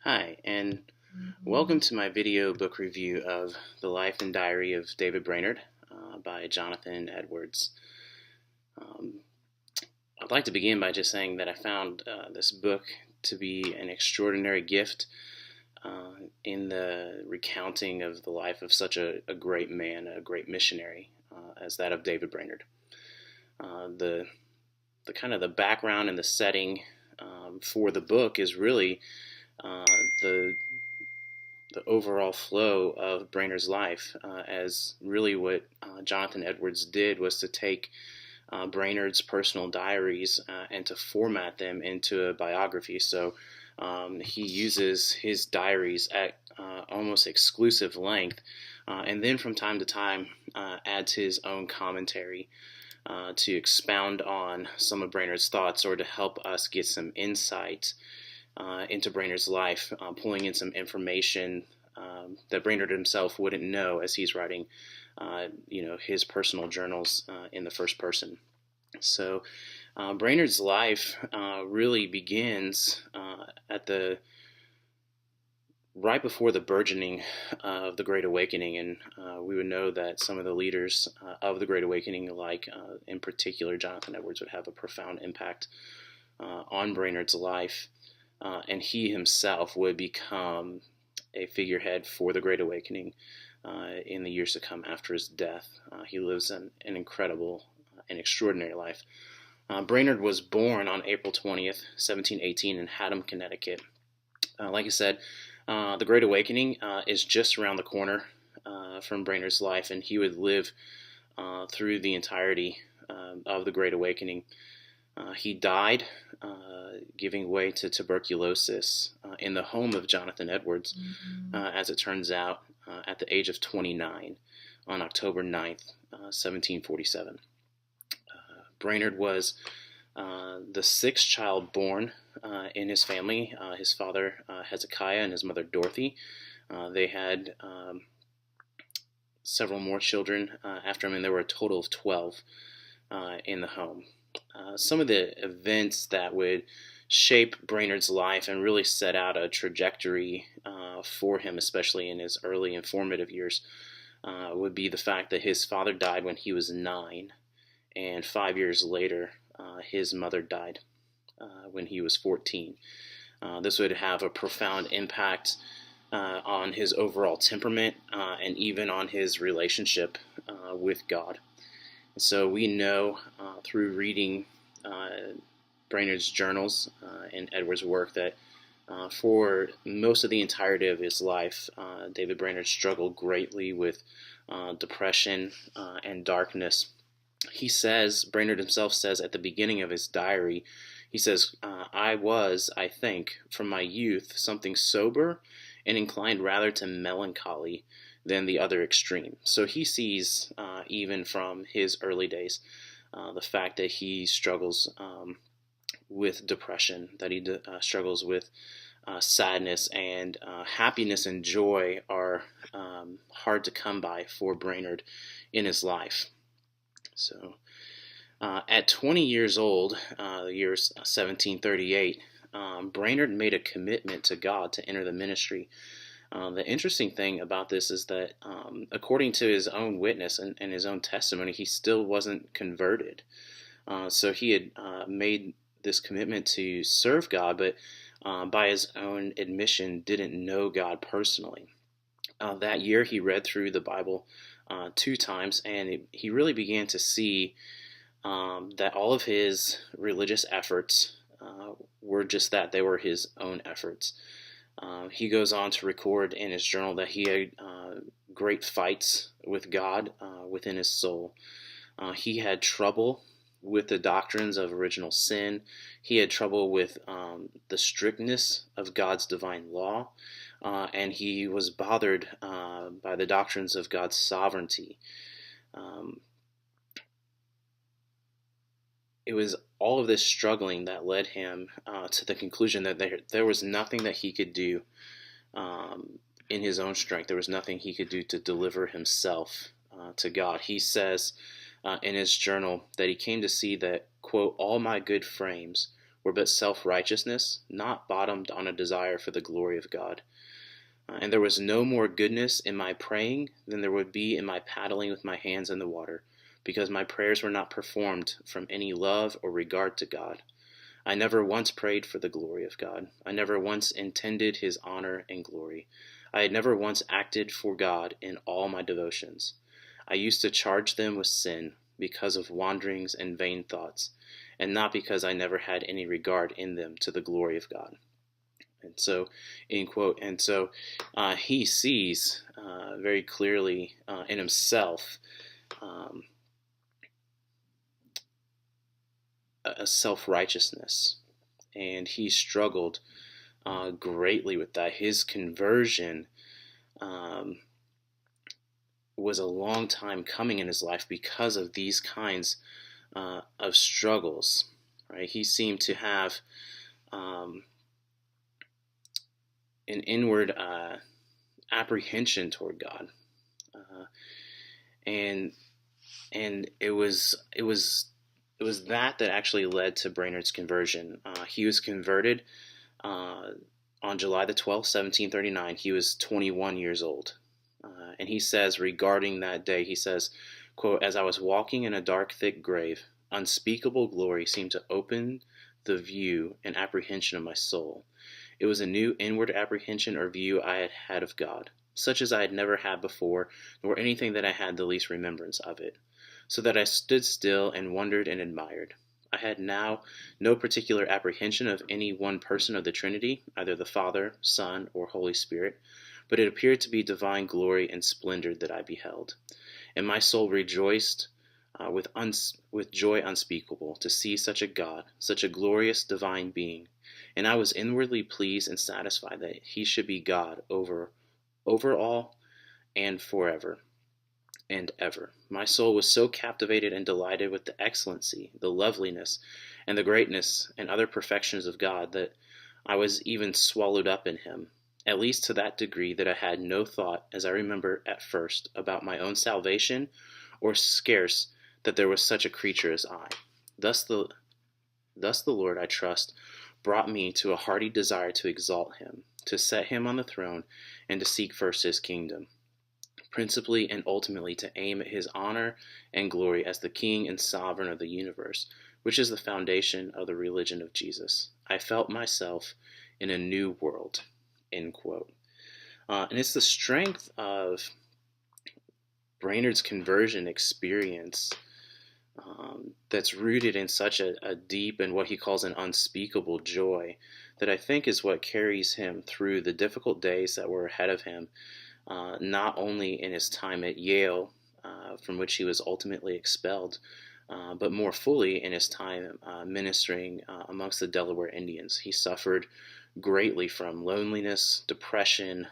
Hi, and welcome to my video book review of The Life and Diary of David Brainerd by Jonathan Edwards. Um, I'd like to begin by just saying that I found this book to be an extraordinary gift in the recounting of the life of such a great man, a great missionary, as that of David Brainerd. The kind of the background and the setting for the book is really uh, the the overall flow of Brainerd's life, as really what Jonathan Edwards did was to take Brainerd's personal diaries and to format them into a biography. So he uses his diaries at almost exclusive length, and then from time to time adds his own commentary to expound on some of Brainerd's thoughts or to help us get some insight into Brainerd's life, pulling in some information that Brainerd himself wouldn't know as he's writing, his personal journals in the first person. So Brainerd's life really begins at the right before the burgeoning of the Great Awakening, and we would know that some of the leaders of the Great Awakening, like in particular Jonathan Edwards, would have a profound impact on Brainerd's life. And he himself would become a figurehead for the Great Awakening in the years to come after his death. He lives an incredible and extraordinary life. Brainerd was born on April 20th, 1718 in Haddam, Connecticut. Like I said, the Great Awakening is just around the corner from Brainerd's life, and he would live through the entirety of the Great Awakening. He died giving way to tuberculosis in the home of Jonathan Edwards, as it turns out, at the age of 29 on October 9th, 1747. Brainerd was the sixth child born in his family. His father, Hezekiah, and his mother, Dorothy. They had several more children after him, and there were a total of 12 in the home. Some of the events that would shape Brainerd's life and really set out a trajectory for him, especially in his early and formative years, would be the fact that his father died when he was 9, and 5 years later, his mother died when he was 14. This would have a profound impact on his overall temperament and even on his relationship with God. So we know through reading Brainerd's journals and Edwards' work that for most of the entirety of his life, David Brainerd struggled greatly with depression and darkness. Brainerd himself says at the beginning of his diary, he says, I was, I think, from my youth, something sober and inclined rather to melancholy than the other extreme. So he sees, even from his early days, the fact that he struggles with depression, that he struggles with sadness, and happiness and joy are hard to come by for Brainerd in his life. So at 20 years old, the year 1738, Brainerd made a commitment to God to enter the ministry. The interesting thing about this is that, according to his own witness and his own testimony, he still wasn't converted. So he had made this commitment to serve God, but by his own admission, didn't know God personally. That year, he read through the Bible 2 times, and he really began to see that all of his religious efforts were just that. They were his own efforts. He goes on to record in his journal that he had great fights with God within his soul. He had trouble with the doctrines of original sin. He had trouble with the strictness of God's divine law, and he was bothered by the doctrines of God's sovereignty. It was all of this struggling that led him to the conclusion that there was nothing that he could do in his own strength. There was nothing he could do to deliver himself to God. He says in his journal that he came to see that, quote, all my good frames were but self-righteousness, not bottomed on a desire for the glory of God. And there was no more goodness in my praying than there would be in my paddling with my hands in the water, because my prayers were not performed from any love or regard to God. I never once prayed for the glory of God. I never once intended his honor and glory. I had never once acted for God in all my devotions. I used to charge them with sin because of wanderings and vain thoughts, and not because I never had any regard in them to the glory of God. And so, end quote. And so he sees very clearly in himself um, a self-righteousness, and he struggled greatly with that. His conversion um, was a long time coming in his life because of these kinds of struggles. Right? He seemed to have an inward apprehension toward God, and it was that actually led to Brainerd's conversion. He was converted on July the 12th, 1739. He was 21 years old. And he says regarding that day, he says, quote, "As I was walking in a dark, thick grave, unspeakable glory seemed to open the view and apprehension of my soul. It was a new inward apprehension or view I had had of God, such as I had never had before, nor anything that I had the least remembrance of it, so that I stood still and wondered and admired. I had now no particular apprehension of any one person of the Trinity, either the Father, Son, or Holy Spirit, but it appeared to be divine glory and splendor that I beheld. And my soul rejoiced with joy unspeakable to see such a God, such a glorious divine being. And I was inwardly pleased and satisfied that he should be God over all and forever and ever. My soul was so captivated and delighted with the excellency, the loveliness, and the greatness and other perfections of God that I was even swallowed up in him, at least to that degree that I had no thought, as I remember at first, about my own salvation, or scarce that there was such a creature as I. Thus the Lord, I trust, brought me to a hearty desire to exalt him, to set him on the throne, and to seek first his kingdom, principally and ultimately to aim at his honor and glory as the King and Sovereign of the universe, which is the foundation of the religion of Jesus. I felt myself in a new world." End quote. And it's the strength of Brainerd's conversion experience that's rooted in such a deep and what he calls an unspeakable joy that I think is what carries him through the difficult days that were ahead of him, not only in his time at Yale, from which he was ultimately expelled, but more fully in his time ministering amongst the Delaware Indians. He suffered greatly from loneliness, depression,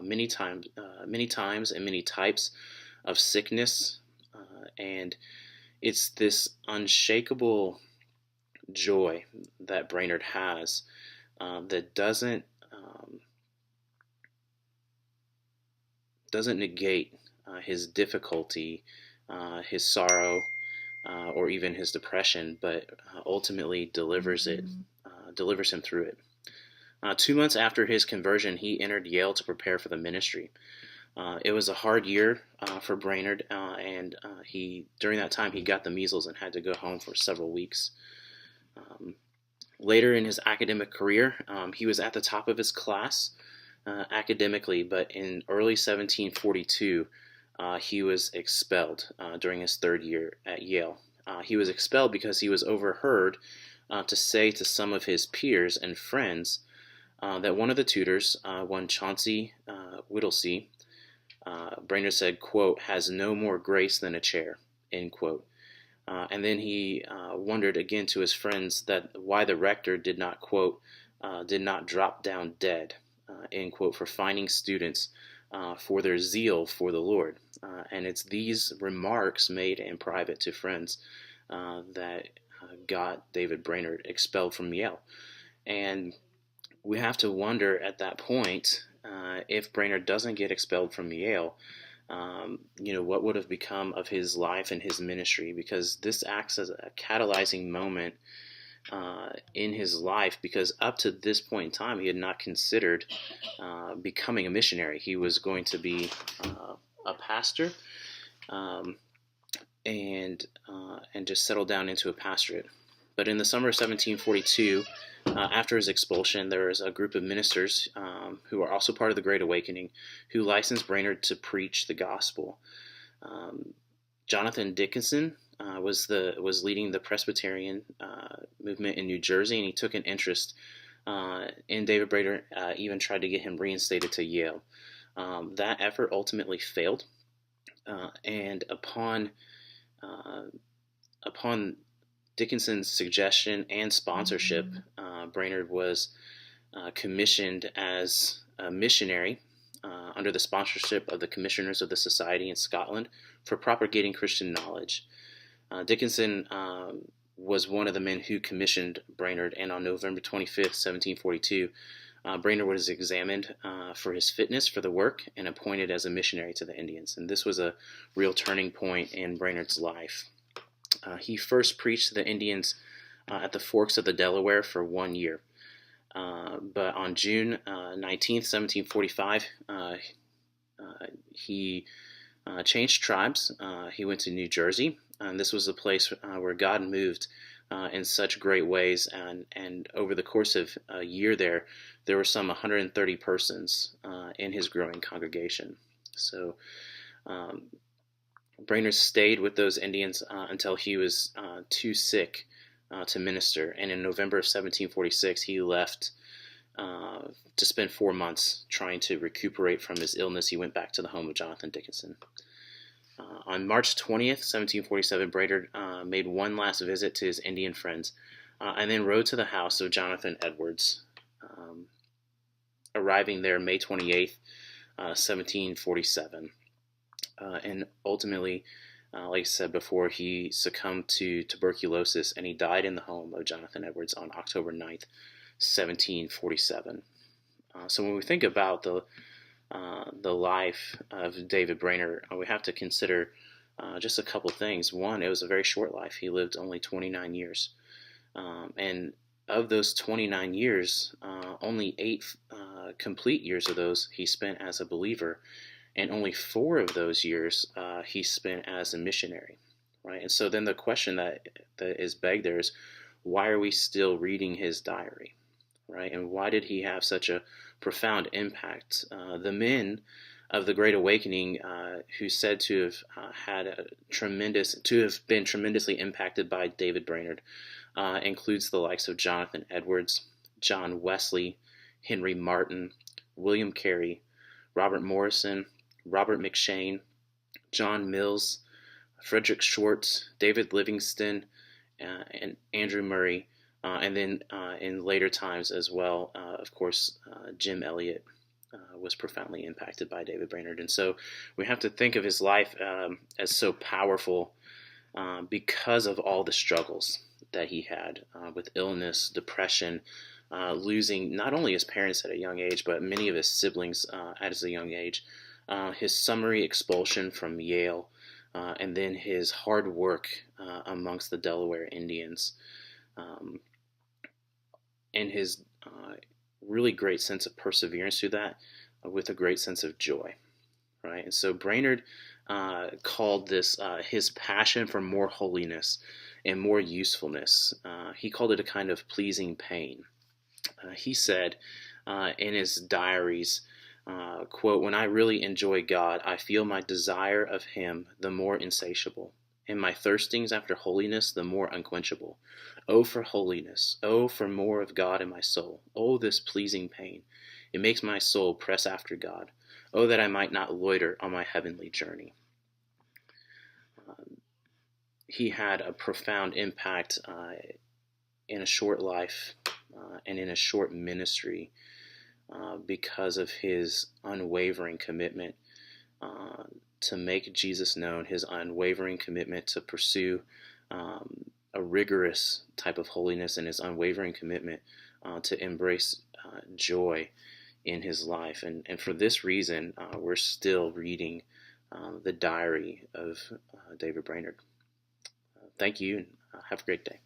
many times and many types of sickness, and it's this unshakable joy that Brainerd has that doesn't negate his difficulty, his sorrow, or even his depression, but ultimately delivers him through it. 2 months after his conversion, he entered Yale to prepare for the ministry. It was a hard year for Brainerd, and during that time he got the measles and had to go home for several weeks. Later in his academic career, he was at the top of his class academically, but in early 1742, he was expelled during his third year at Yale. He was expelled because he was overheard to say to some of his peers and friends that one of the tutors, one Chauncey Whittlesey, Brainerd said, quote, "has no more grace than a chair," end quote. And then he wondered again to his friends that why the rector did not, quote, did not drop down dead, end quote, for finding students for their zeal for the Lord. And it's these remarks made in private to friends that got David Brainerd expelled from Yale. And we have to wonder at that point, if Brainerd doesn't get expelled from Yale, what would have become of his life and his ministry, because this acts as a catalyzing moment in his life, because up to this point in time, he had not considered becoming a missionary. He was going to be a pastor, um, and just settle down into a pastorate. But in the summer of 1742, after his expulsion, there was a group of ministers who are also part of the Great Awakening who licensed Brainerd to preach the gospel. Jonathan Dickinson was leading the Presbyterian movement in New Jersey, and he took an interest in David Brainerd, even tried to get him reinstated to Yale. That effort ultimately failed, and upon Dickinson's suggestion and sponsorship, Brainerd was commissioned as a missionary under the sponsorship of the Commissioners of the Society in Scotland for propagating Christian knowledge. Dickinson was one of the men who commissioned Brainerd, and on November 25th, 1742, Brainerd was examined for his fitness for the work and appointed as a missionary to the Indians. And this was a real turning point in Brainerd's life. He first preached to the Indians at the forks of the Delaware for 1 year. But on June 19th, 1745, he changed tribes. He went to New Jersey, and this was a place where God moved in such great ways. And over the course of a year there were some 130 persons in his growing congregation. So Brainerd stayed with those Indians until he was too sick to minister. And in November of 1746, he left to spend 4 months trying to recuperate from his illness. He went back to the home of Jonathan Dickinson. On March 20th, 1747, Brainerd made one last visit to his Indian friends and then rode to the house of Jonathan Edwards, arriving there May 28th, 1747. And ultimately, like I said before, he succumbed to tuberculosis, and he died in the home of Jonathan Edwards on October 9th, 1747. So when we think about the life of David Brainerd, we have to consider just a couple things. One, it was a very short life. He lived only 29 years. And of those 29 years, only 8 complete years of those he spent as a believer, and only 4 of those years he spent as a missionary, right? And so then the question that is begged there is, why are we still reading his diary, right? And why did he have such a profound impact? The men of the Great Awakening who said to have been tremendously impacted by David Brainerd includes the likes of Jonathan Edwards, John Wesley, Henry Martin, William Carey, Robert Morrison, Robert McShane, John Mills, Frederick Schwartz, David Livingston, and Andrew Murray, and then in later times as well, of course, Jim Elliot was profoundly impacted by David Brainerd. And so we have to think of his life as so powerful because of all the struggles that he had with illness, depression, losing not only his parents at a young age, but many of his siblings at a young age, his summary expulsion from Yale, and then his hard work amongst the Delaware Indians, and his really great sense of perseverance through that with a great sense of joy, right? And so Brainerd called this his passion for more holiness and more usefulness. He called it a kind of pleasing pain. He said in his diaries, quote, "When I really enjoy God, I feel my desire of him the more insatiable, and my thirstings after holiness the more unquenchable. Oh, for holiness! Oh, for more of God in my soul! Oh, this pleasing pain! It makes my soul press after God. Oh, that I might not loiter on my heavenly journey." He had a profound impact in a short life and in a short ministry because of his unwavering commitment to make Jesus known, his unwavering commitment to pursue a rigorous type of holiness, and his unwavering commitment to embrace joy in his life. And for this reason, we're still reading the diary of David Brainerd. Thank you, and have a great day.